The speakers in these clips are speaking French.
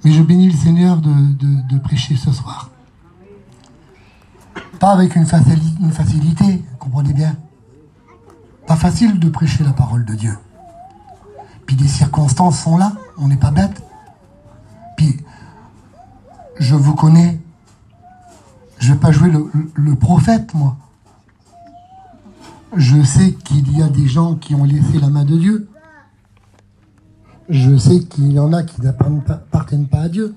Mais je bénis le Seigneur de prêcher ce soir. Pas avec une facilité, comprenez bien. Pas facile de prêcher la parole de Dieu. Puis les circonstances sont là, on n'est pas bête. Puis, je vous connais, je ne vais pas jouer le prophète, moi. Je sais qu'il y a des gens qui ont laissé la main de Dieu. Je sais qu'il y en a qui n'appartiennent pas à Dieu.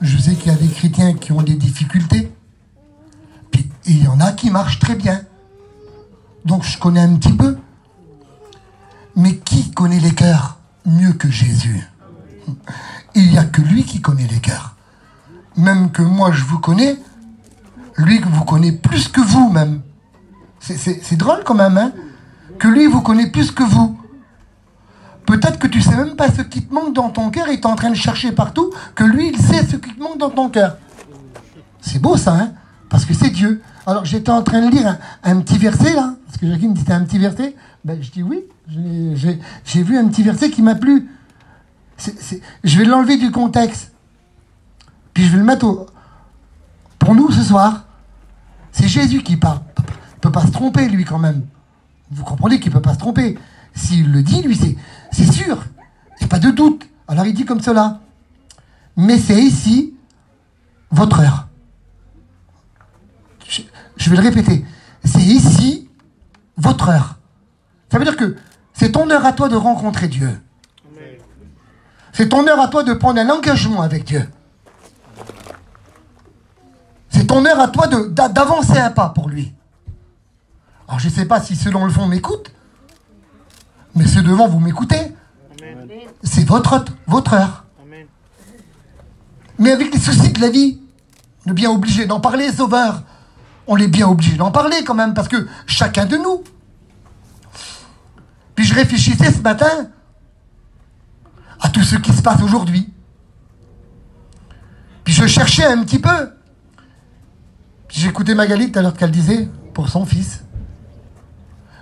Je sais qu'il y a des chrétiens qui ont des difficultés. Puis il y en a qui marchent très bien. Donc je connais un petit peu. Mais qui connaît les cœurs mieux que Jésus? Il n'y a que lui qui connaît les cœurs. Même que moi je vous connais, lui vous connaît plus que vous même. C'est drôle quand même, hein? Que lui vous connaît plus que vous. Peut-être que tu ne sais même pas ce qui te manque dans ton cœur et tu es en train de chercher partout, que lui, il sait ce qui te manque dans ton cœur. C'est beau ça, hein? Parce que c'est Dieu. Alors j'étais en train de lire un petit verset, là, parce que Jacqueline me dit c'était un petit verset. Ben, je dis oui, j'ai vu un petit verset qui m'a plu. Je vais l'enlever du contexte. Puis je vais le mettre pour nous ce soir. C'est Jésus qui parle. Il ne peut pas se tromper, lui, quand même. Vous comprenez qu'il ne peut pas se tromper. S'il le dit, lui, c'est sûr. Il n'y a pas de doute. Alors il dit comme cela. Mais c'est ici votre heure. Je vais le répéter. C'est ici votre heure. Ça veut dire que c'est ton heure à toi de rencontrer Dieu. C'est ton heure à toi de prendre un engagement avec Dieu. C'est ton heure à toi d'avancer un pas pour lui. Alors je ne sais pas si ceux dans le fond m'écoutent, mais ceux devant, vous m'écoutez. C'est votre heure. Amen. Mais avec les soucis de la vie, on est bien obligé d'en parler, sauveur. On est bien obligé d'en parler quand même, parce que chacun de nous. Puis je réfléchissais ce matin à tout ce qui se passe aujourd'hui. Puis je cherchais un petit peu. Puis j'ai écouté Magali tout à l'heure qu'elle disait, pour son fils.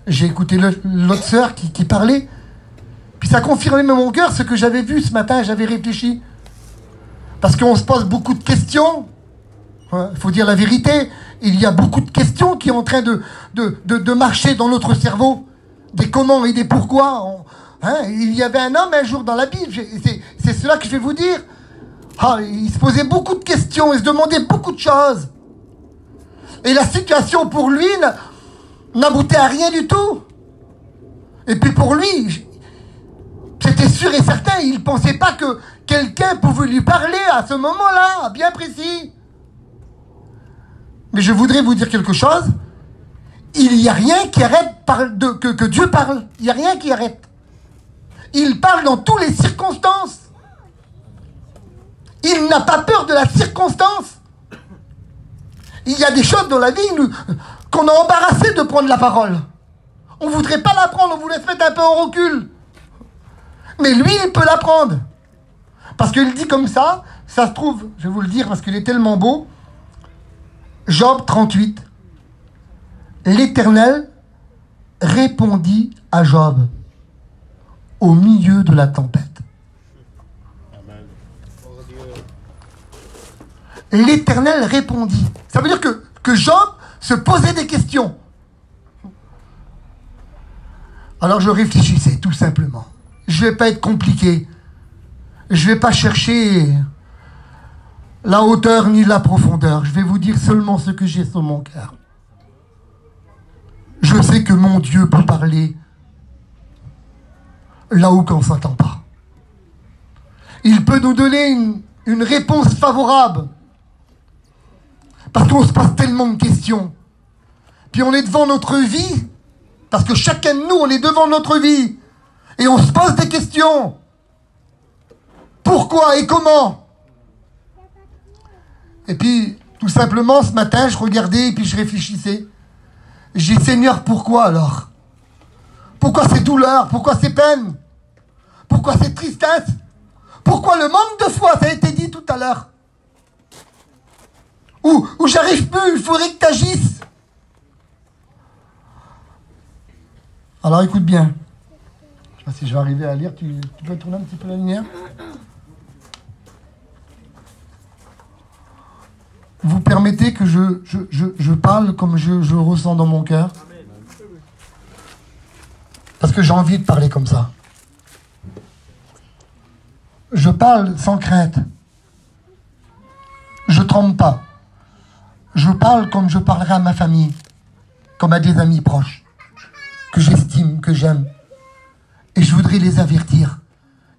J'ai écouté l'autre sœur qui parlait. Puis ça confirmait mon cœur ce que j'avais vu ce matin, j'avais réfléchi. Parce qu'on se pose beaucoup de questions. Il faut dire la vérité. Il y a beaucoup de questions qui sont en train de marcher dans notre cerveau. Des comment et des pourquoi. Il y avait un homme un jour dans la Bible. C'est cela que je vais vous dire. Il se posait beaucoup de questions. Il se demandait beaucoup de choses. Et la situation pour lui n'aboutait à rien du tout. Et puis pour lui, c'était sûr et certain, il ne pensait pas que quelqu'un pouvait lui parler à ce moment-là, bien précis. Mais je voudrais vous dire quelque chose. Il n'y a rien qui arrête que Dieu parle. Il n'y a rien qui arrête. Il parle dans toutes les circonstances. Il n'a pas peur de la circonstance. Il y a des choses dans la vie qu'on a embarrassé de prendre la parole. On ne voudrait pas la prendre, on voulait se mettre un peu en recul. Mais lui, il peut la prendre. Parce qu'il dit comme ça se trouve, je vais vous le dire parce qu'il est tellement beau, Job 38. L'Éternel répondit à Job au milieu de la tempête. L'Éternel répondit. Ça veut dire que Job se posait des questions. Alors je réfléchissais tout simplement. Je ne vais pas être compliqué. Je ne vais pas chercher la hauteur ni la profondeur. Je vais vous dire seulement ce que j'ai sur mon cœur. Je sais que mon Dieu peut parler là où on ne s'attend pas. Il peut nous donner une réponse favorable. Parce qu'on se pose tellement de questions. Puis on est devant notre vie. Parce que chacun de nous, on est devant notre vie. Et on se pose des questions. Pourquoi et comment? Et puis, tout simplement, ce matin, je regardais et puis je réfléchissais. J'ai dit, Seigneur, pourquoi alors? Pourquoi ces douleurs? Pourquoi ces peines? Pourquoi ces tristesses? Pourquoi le manque de foi? Ça a été dit tout à l'heure. Ou j'arrive plus, il faudrait que tu agisses. Alors écoute bien. Je ne sais pas si je vais arriver à lire. Tu peux tourner un petit peu la lumière? vous permettez que je parle comme je ressens dans mon cœur? Parce que j'ai envie de parler comme ça. Je parle sans crainte. Je ne tremble pas. Je parle comme je parlerai à ma famille, comme à des amis proches, que j'estime, que j'aime. Et je voudrais les avertir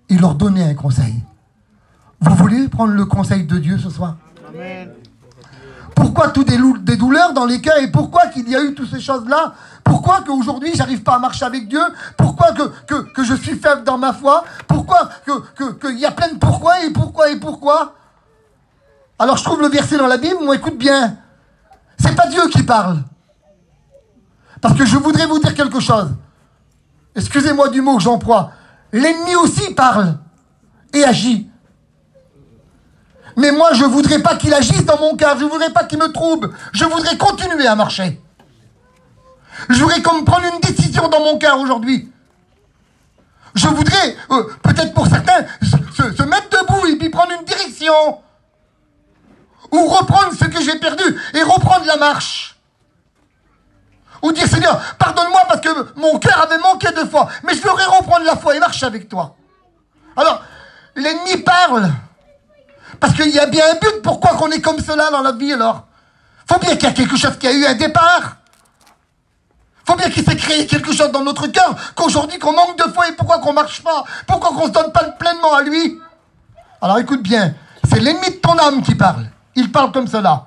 et leur donner un conseil. Vous voulez prendre le conseil de Dieu ce soir? Amen. Pourquoi toutes des douleurs dans les cœurs et pourquoi qu'il y a eu toutes ces choses-là? Pourquoi qu'aujourd'hui j'arrive pas à marcher avec Dieu? Pourquoi que je suis faible dans ma foi? Pourquoi qu'il y a plein de pourquoi et pourquoi et pourquoi? Alors je trouve le verset dans la Bible, on écoute bien. C'est pas Dieu qui parle. Parce que je voudrais vous dire quelque chose. Excusez-moi du mot que j'emploie. L'ennemi aussi parle et agit. Mais moi, je ne voudrais pas qu'il agisse dans mon cœur. Je ne voudrais pas qu'il me trouble. Je voudrais continuer à marcher. Je voudrais comme prendre une décision dans mon cœur aujourd'hui. Je voudrais, peut-être pour certains, se mettre debout et puis prendre une direction. Ou reprendre ce que j'ai perdu et reprendre la marche. Ou dire, Seigneur, pardonne-moi parce que mon cœur avait manqué de foi. Mais je voudrais reprendre la foi et marcher avec toi. Alors, l'ennemi parle. Parce qu'il y a bien un but. Pourquoi qu'on est comme cela dans la vie alors? Faut bien qu'il y ait quelque chose qui a eu un départ. Faut bien qu'il s'est créé quelque chose dans notre cœur. Qu'aujourd'hui qu'on manque de foi et pourquoi qu'on marche pas? Pourquoi qu'on se donne pas pleinement à lui? Alors écoute bien. C'est l'ennemi de ton âme qui parle. Il parle comme cela.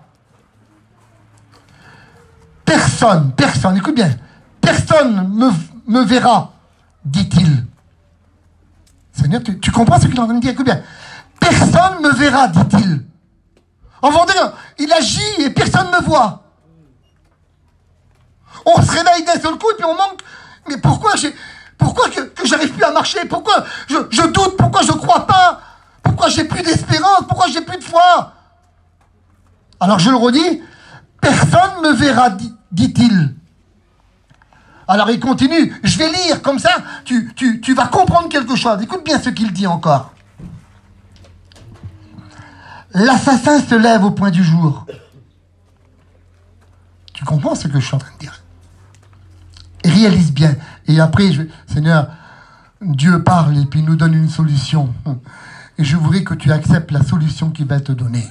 Personne, écoute bien. Personne me verra, dit-il. Seigneur, tu comprends ce qu'il est en train de dire? Écoute bien. Personne me verra, dit-il. En vendant, il agit et personne ne me voit. On se réveille d'un seul coup et puis on manque. Mais pourquoi que j'arrive plus à marcher? Pourquoi je doute? Pourquoi je crois pas? Pourquoi j'ai plus d'espérance? Pourquoi j'ai plus de foi? Alors je le redis, personne me verra, dit-il. Alors il continue, je vais lire, comme ça, tu vas comprendre quelque chose. Écoute bien ce qu'il dit encore. L'assassin se lève au point du jour. Tu comprends ce que je suis en train de dire? Et réalise bien. Et après, Seigneur, Dieu parle et puis nous donne une solution. Et je voudrais que tu acceptes la solution qu'il va te donner.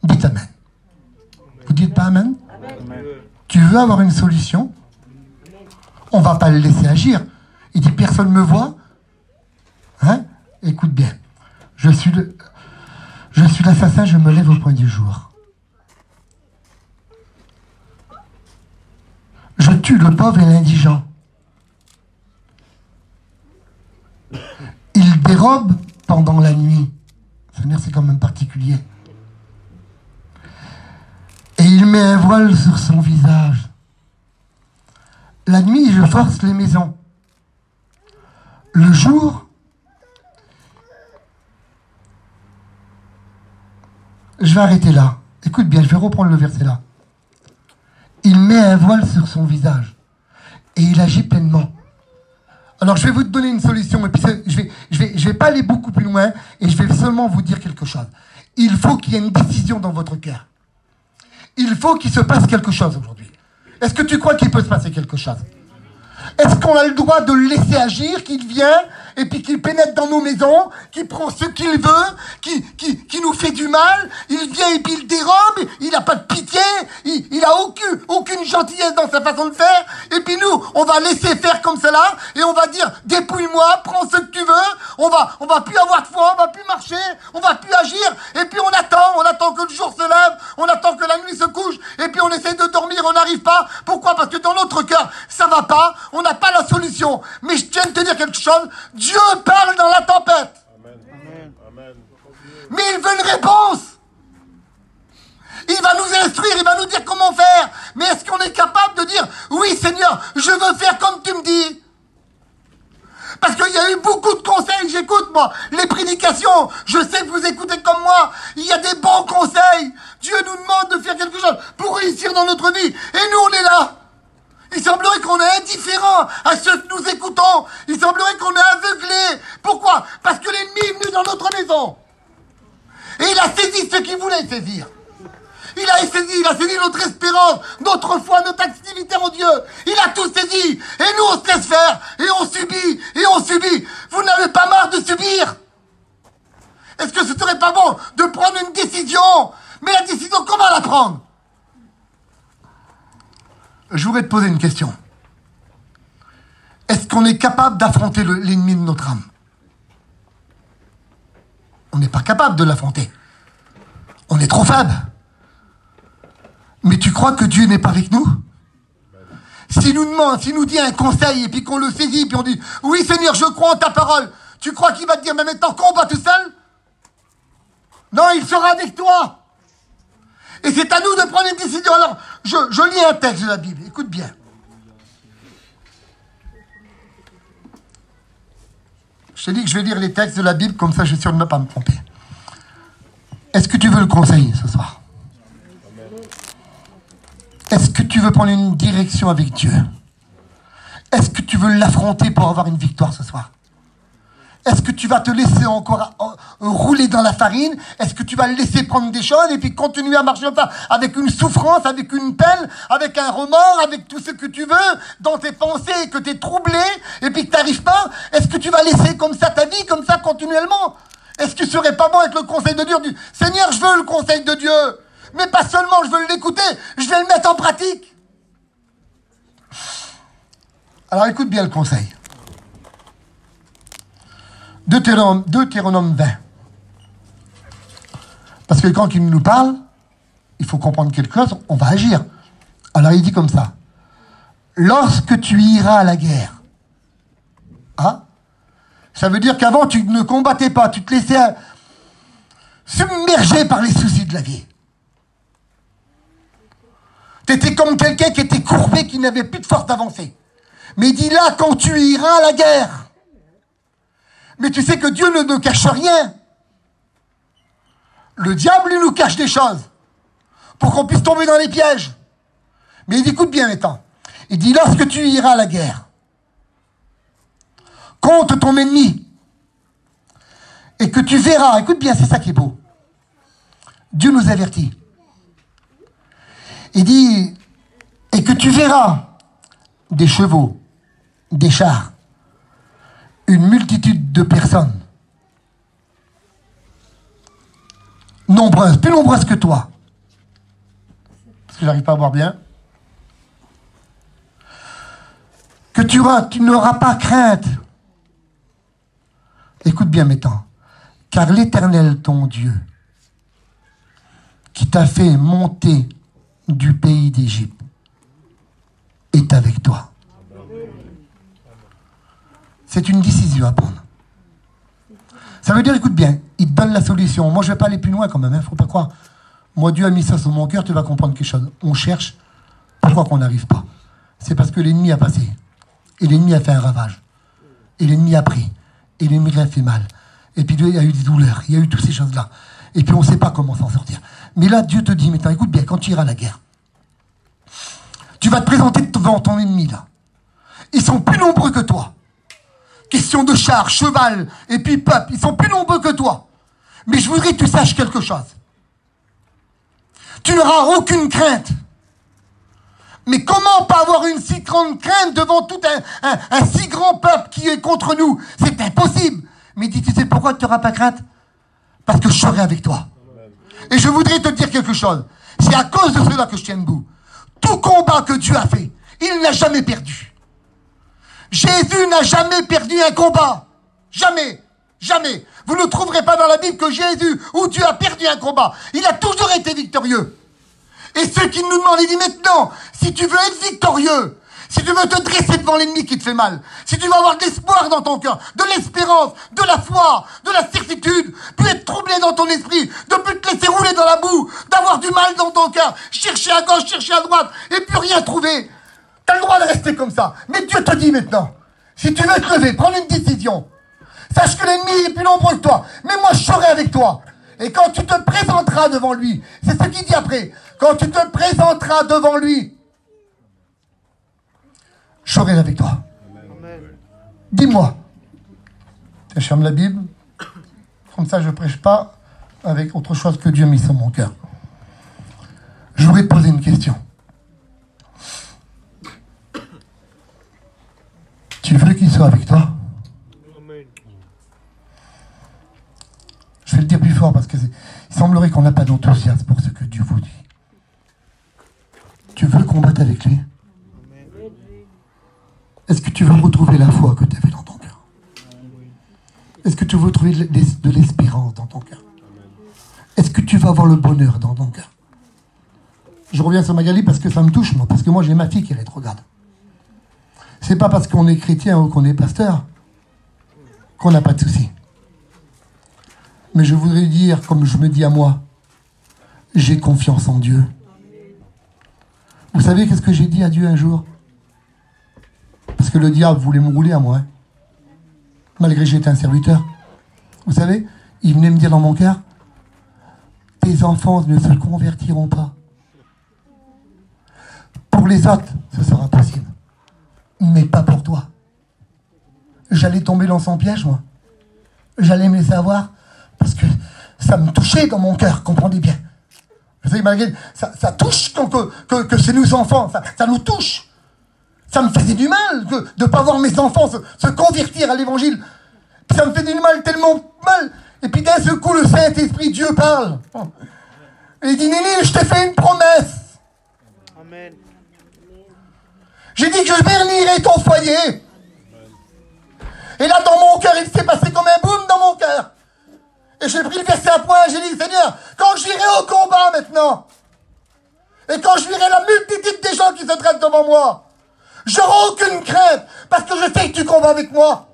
Dites Amen. Vous dites pas Amen? Amen. Tu veux avoir une solution? On ne va pas le laisser agir. Il dit, personne ne me voit. Hein? Écoute bien. Je suis l'assassin, je me lève au point du jour. Je tue le pauvre et l'indigent. Il dérobe pendant la nuit. Seigneur, c'est quand même particulier. Et il met un voile sur son visage. La nuit, je force les maisons. Le jour, je vais arrêter là. Écoute bien, je vais reprendre le verset là. Il met un voile sur son visage. Et il agit pleinement. Alors, je vais vous donner une solution. Et puis, je vais pas aller beaucoup plus loin. Et je vais seulement vous dire quelque chose. Il faut qu'il y ait une décision dans votre cœur. Il faut qu'il se passe quelque chose aujourd'hui. Est-ce que tu crois qu'il peut se passer quelque chose? Est-ce qu'on a le droit de le laisser agir, qu'il vient et puis qu'il pénètre dans nos maisons, qu'il prend ce qu'il veut, qui nous fait du mal, il vient et puis il dérobe, il n'a pas de pitié, il n'a aucune gentillesse dans sa façon de faire, et puis nous, on va laisser faire comme cela, et on va dire, dépouille-moi, prends ce que tu veux, on va plus avoir de foi, on va plus marcher, on va plus agir, et puis on attend que le jour se lève, on attend que la nuit se couche, et puis on essaie de dormir, on n'arrive pas. Pourquoi? Parce que dans notre cœur, ça va pas, on n'a pas la solution. Mais je tiens à te dire quelque chose, Dieu parle dans la tempête. Amen. Amen. Mais il veut une réponse. Il va nous instruire, il va nous dire comment faire. Mais est-ce qu'on est capable de dire, oui Seigneur, je veux faire comme tu me dis? Parce qu'il y a eu beaucoup de conseils, j'écoute moi, les prédications, je sais que vous écoutez comme moi, il y a des bons conseils. Dieu nous demande de faire quelque chose pour réussir dans notre vie. Et nous on est là. Il semblerait qu'on est indifférent à ceux que nous écoutons. Il semblerait qu'on est aveuglé. Pourquoi? Parce que l'ennemi est venu dans notre maison. Et il a saisi ce qu'il voulait saisir. Il a saisi notre espérance, notre foi, notre activité en Dieu. Il a tout saisi. Et nous, on se laisse faire. Et on subit. Et on subit. Vous n'avez pas marre de subir? Est-ce que ce serait pas bon de prendre une décision? Mais la décision, comment la prendre? Je voudrais te poser une question. Est-ce qu'on est capable d'affronter l'ennemi de notre âme? On n'est pas capable de l'affronter. On est trop faible. Mais tu crois que Dieu n'est pas avec nous? S'il nous demande, s'il nous dit un conseil, et puis qu'on le saisit, puis on dit « Oui Seigneur, je crois en ta parole », tu crois qu'il va te dire « Mais maintenant, combat tout seul ?» Non, il sera avec toi. Et c'est à nous de prendre une décision. Alors, je lis un texte de la Bible. Écoute bien. Je t'ai dit que je vais lire les textes de la Bible, comme ça je suis sûr de ne pas me tromper. Est-ce que tu veux le conseil ce soir? Est-ce que tu veux prendre une direction avec Dieu? Est-ce que tu veux l'affronter pour avoir une victoire ce soir? Est-ce que tu vas te laisser encore rouler dans la farine? Est-ce que tu vas le laisser prendre des choses et puis continuer à marcher comme ça, avec une souffrance, avec une peine, avec un remords, avec tout ce que tu veux, dans tes pensées, que tu es troublé et puis que tu n'arrives pas? Est-ce que tu vas laisser comme ça ta vie, comme ça continuellement? Est-ce que ce serait pas bon avec le conseil de Dieu? Seigneur, je veux le conseil de Dieu, mais pas seulement je veux l'écouter, je vais le mettre en pratique. Alors écoute bien le conseil. Deutéronome 20. Parce que quand il nous parle, il faut comprendre quelque chose, on va agir. Alors il dit comme ça. Lorsque tu iras à la guerre. Ah, ça veut dire qu'avant tu ne combattais pas, tu te laissais submerger par les soucis de la vie. Tu étais comme quelqu'un qui était courbé, qui n'avait plus de force d'avancer. Mais il dit là, quand tu iras à la guerre. Mais tu sais que Dieu ne nous cache rien. Le diable, lui, nous cache des choses pour qu'on puisse tomber dans les pièges. Mais il dit, écoute bien maintenant. Il dit, lorsque tu iras à la guerre, contre ton ennemi, et que tu verras, écoute bien, c'est ça qui est beau. Dieu nous avertit. Il dit, et que tu verras des chevaux, des chars, une multitude de personnes, nombreuses, plus nombreuses que toi, parce que j'arrive pas à voir bien, que tu n'auras pas crainte. Écoute bien maintenant, car l'Éternel, ton Dieu, qui t'a fait monter du pays d'Égypte, est avec toi. C'est une décision à prendre. Ça veut dire, écoute bien, il te donne la solution. Moi, je ne vais pas aller plus loin quand même, il ne faut pas croire. Moi, Dieu a mis ça sur mon cœur, tu vas comprendre quelque chose. On cherche, pourquoi qu'on n'arrive pas? C'est parce que l'ennemi a passé. Et l'ennemi a fait un ravage. Et l'ennemi a pris. Et l'ennemi a fait mal. Et puis, il y a eu des douleurs, il y a eu toutes ces choses-là. Et puis, on ne sait pas comment s'en sortir. Mais là, Dieu te dit, maintenant, écoute bien, quand tu iras à la guerre, tu vas te présenter devant ton ennemi, là. Ils sont plus nombreux que toi. Question de char, cheval, et puis peuple, ils sont plus nombreux que toi. Mais je voudrais que tu saches quelque chose. Tu n'auras aucune crainte. Mais comment pas avoir une si grande crainte devant tout un si grand peuple qui est contre nous? C'est impossible. Mais dis, tu sais pourquoi tu n'auras pas crainte? Parce que je serai avec toi. Et je voudrais te dire quelque chose. C'est à cause de cela que je tiens debout. Tout combat que Dieu a fait, il n'a jamais perdu. Jésus n'a jamais perdu un combat. Jamais. Jamais. Vous ne trouverez pas dans la Bible que Jésus ou Dieu a perdu un combat. Il a toujours été victorieux. Et ceux qui nous demandent, il dit maintenant, si tu veux être victorieux, si tu veux te dresser devant l'ennemi qui te fait mal, si tu veux avoir de l'espoir dans ton cœur, de l'espérance, de la foi, de la certitude, plus être troublé dans ton esprit, de plus te laisser rouler dans la boue, d'avoir du mal dans ton cœur, chercher à gauche, chercher à droite, et plus rien trouver. T'as le droit de rester comme ça. Mais Dieu te dit maintenant, si tu veux te lever, prendre une décision, sache que l'ennemi est plus nombreux que toi. Mais moi, je serai avec toi. Et quand tu te présenteras devant lui, c'est ce qu'il dit après, quand tu te présenteras devant lui, je serai avec toi. Dis-moi. Je ferme la Bible. Comme ça, je ne prêche pas avec autre chose que Dieu a mis sur mon cœur. Je voudrais te poser une question. Tu veux qu'il soit avec toi? Je vais le dire plus fort parce que il semblerait qu'on n'a pas d'enthousiasme pour ce que Dieu vous dit. Tu veux combattre avec lui? Est-ce que tu veux retrouver la foi que tu avais dans ton cœur? Est-ce que tu veux trouver de l'espérance dans ton cœur? Est-ce que tu vas avoir le bonheur dans ton cœur? Je reviens sur Magali parce que ça me touche, moi, parce que moi j'ai ma fille qui est rétrograde. C'est pas parce qu'on est chrétien ou qu'on est pasteur qu'on n'a pas de soucis. Mais je voudrais dire, comme je me dis à moi, j'ai confiance en Dieu. Vous savez qu'est-ce que j'ai dit à Dieu un jour? Parce que le diable voulait me rouler à moi, hein. Malgré que j'étais un serviteur. Vous savez, il venait me dire dans mon cœur, tes enfants ne se convertiront pas. Pour les autres, ce sera possible. Mais pas pour toi. J'allais tomber dans son piège, moi. J'allais me laisser avoir, parce que ça me touchait dans mon cœur, comprenez bien. Vous savez, malgré, ça touche que c'est nous enfants, ça nous touche. Ça me faisait du mal de ne pas voir mes enfants se convertir à l'évangile. Puis ça me fait du mal, tellement mal. Et puis d'un seul coup, le Saint-Esprit, Dieu parle. Et il dit, Néné, je t'ai fait une promesse. Amen. J'ai dit que je bénirais ton foyer. Et là, dans mon cœur, il s'est passé comme un boom dans mon cœur. Et j'ai pris le verset à point, j'ai dit, Seigneur, quand j'irai au combat maintenant, et quand je verrai la multitude des gens qui se dressent devant moi, j'aurai aucune crainte, parce que je sais que tu combats avec moi.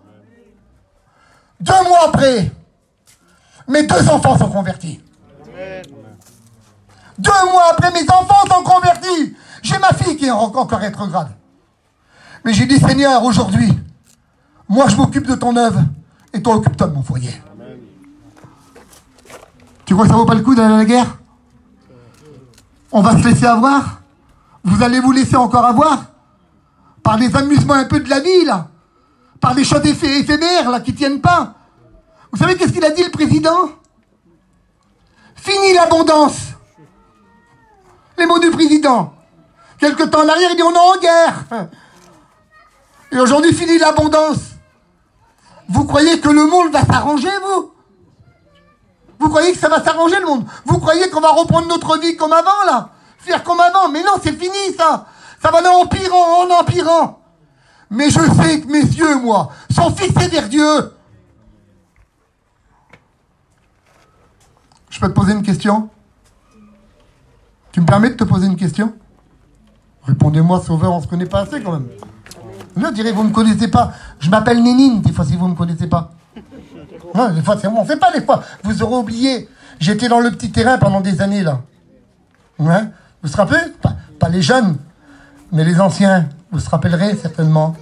2 mois après, mes 2 enfants sont convertis. Amen. 2 mois après, mes enfants sont convertis. J'ai ma fille qui est encore rétrograde. Mais j'ai dit, Seigneur, aujourd'hui, moi je m'occupe de ton œuvre, et toi occupe-toi de mon foyer. Amen. Tu crois que ça vaut pas le coup d'aller à la guerre? On va se laisser avoir? Vous allez vous laisser encore avoir? Par des amusements un peu de la vie, là. Par des choses éphémères, là, qui tiennent pas. Vous savez qu'est-ce qu'il a dit, le président? Fini l'abondance. Les mots du président. Quelque temps en arrière, il dit, on est en guerre. Et aujourd'hui, fini l'abondance. Vous croyez que le monde va s'arranger, vous? Vous croyez que ça va s'arranger, le monde? Vous croyez qu'on va reprendre notre vie comme avant, là? Faire comme avant? Mais non, c'est fini, ça. Ça va en empirant, en empirant. Mais je sais que mes yeux, moi, sont fixés vers Dieu. Je peux te poser une question? Tu me permets de te poser une question? Répondez-moi, Sauveur, on se connaît pas assez quand même. Je dirais, vous ne me connaissez pas. Je m'appelle Nénine, des fois, si vous ne me connaissez pas. Non, des fois, c'est bon, on ne sait pas, des fois. Vous aurez oublié. J'étais dans le petit terrain pendant des années, là. Ouais. Vous vous rappelez? Pas les jeunes, mais les anciens. Vous vous rappellerez, certainement.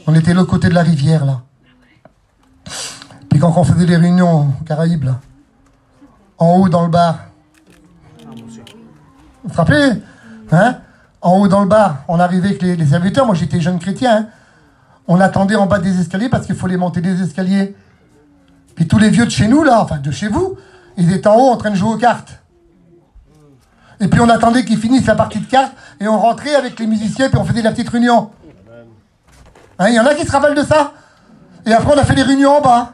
On était de l'autre côté de la rivière, là. Puis quand on faisait les réunions aux Caraïbes, là, en haut dans le bar. Vous vous rappelez? Hein? En haut dans le bar, on arrivait avec les serviteurs. Moi, j'étais jeune chrétien. Hein. On attendait en bas des escaliers parce qu'il fallait monter des escaliers. Puis tous les vieux de chez nous, là, enfin de chez vous, ils étaient en haut en train de jouer aux cartes. Et puis on attendait qu'ils finissent la partie de cartes et on rentrait avec les musiciens puis on faisait la petite réunion. Hein, il y en a qui se rappellent de ça. Et après, on a fait les réunions en bas.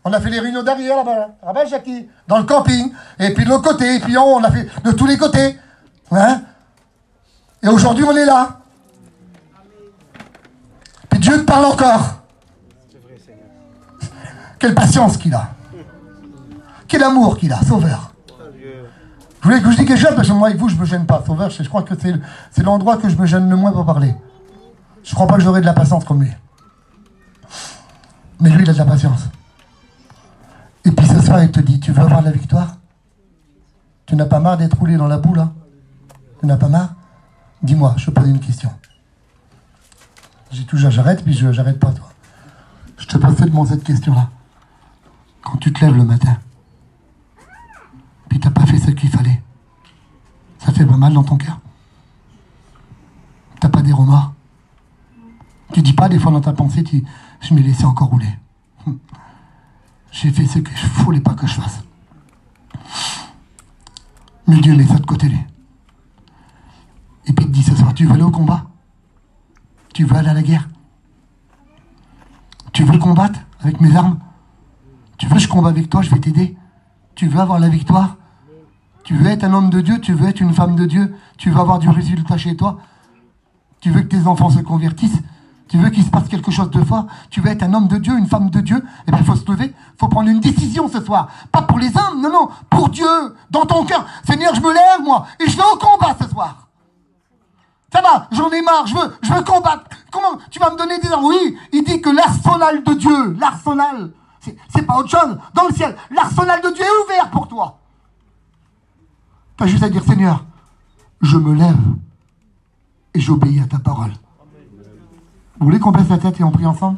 On a fait les réunions derrière, là-bas, Jackie, dans le camping. Et puis de l'autre côté, et puis en haut, on a fait de tous les côtés. Hein? Et aujourd'hui, on est là. Puis Dieu te parle encore. Quelle patience qu'il a. Quel amour qu'il a, Sauveur. Je voulais que je dise quelque chose, parce que moi, avec vous, je ne me gêne pas. Sauveur, je crois que c'est l'endroit que je me gêne le moins pour parler. Je ne crois pas que j'aurai de la patience comme lui. Mais lui, il a de la patience. Et puis ce soir, il te dit, tu veux avoir la victoire? Tu n'as pas marre d'être roulé dans la boue, là? Tu n'as pas marre? Dis-moi, je te pose une question. J'ai toujours, j'arrête, puis j'arrête pas, toi. Je te pose seulement cette question-là. Quand tu te lèves le matin, puis t'as pas fait ce qu'il fallait, ça fait pas mal dans ton cœur? T'as pas des remords? Tu dis pas des fois dans ta pensée, je m'ai laissé encore rouler. J'ai fait ce que je voulais pas que je fasse. Mais Dieu met ça de côté, lui. Tu veux aller au combat? Tu veux aller à la guerre? Tu veux combattre avec mes armes? Tu veux que je combatte avec toi, je vais t'aider. Tu veux avoir la victoire? Tu veux être un homme de Dieu? Tu veux être une femme de Dieu? Tu veux avoir du résultat chez toi? Tu veux que tes enfants se convertissent? Tu veux qu'il se passe quelque chose de fort? Tu veux être un homme de Dieu, une femme de Dieu? Eh bien, il faut se lever, il faut prendre une décision ce soir. Pas pour les hommes, non, non, pour Dieu, dans ton cœur. Seigneur, je me lève, moi, et je vais au combat ce soir. Ça va, j'en ai marre, je veux combattre. Comment? Tu vas me donner des armes? Oui, il dit que l'arsenal de Dieu, l'arsenal, c'est pas autre chose. Dans le ciel, l'arsenal de Dieu est ouvert pour toi. Tu as juste à dire, Seigneur, je me lève et j'obéis à ta parole. Vous voulez qu'on baisse la tête et on prie ensemble?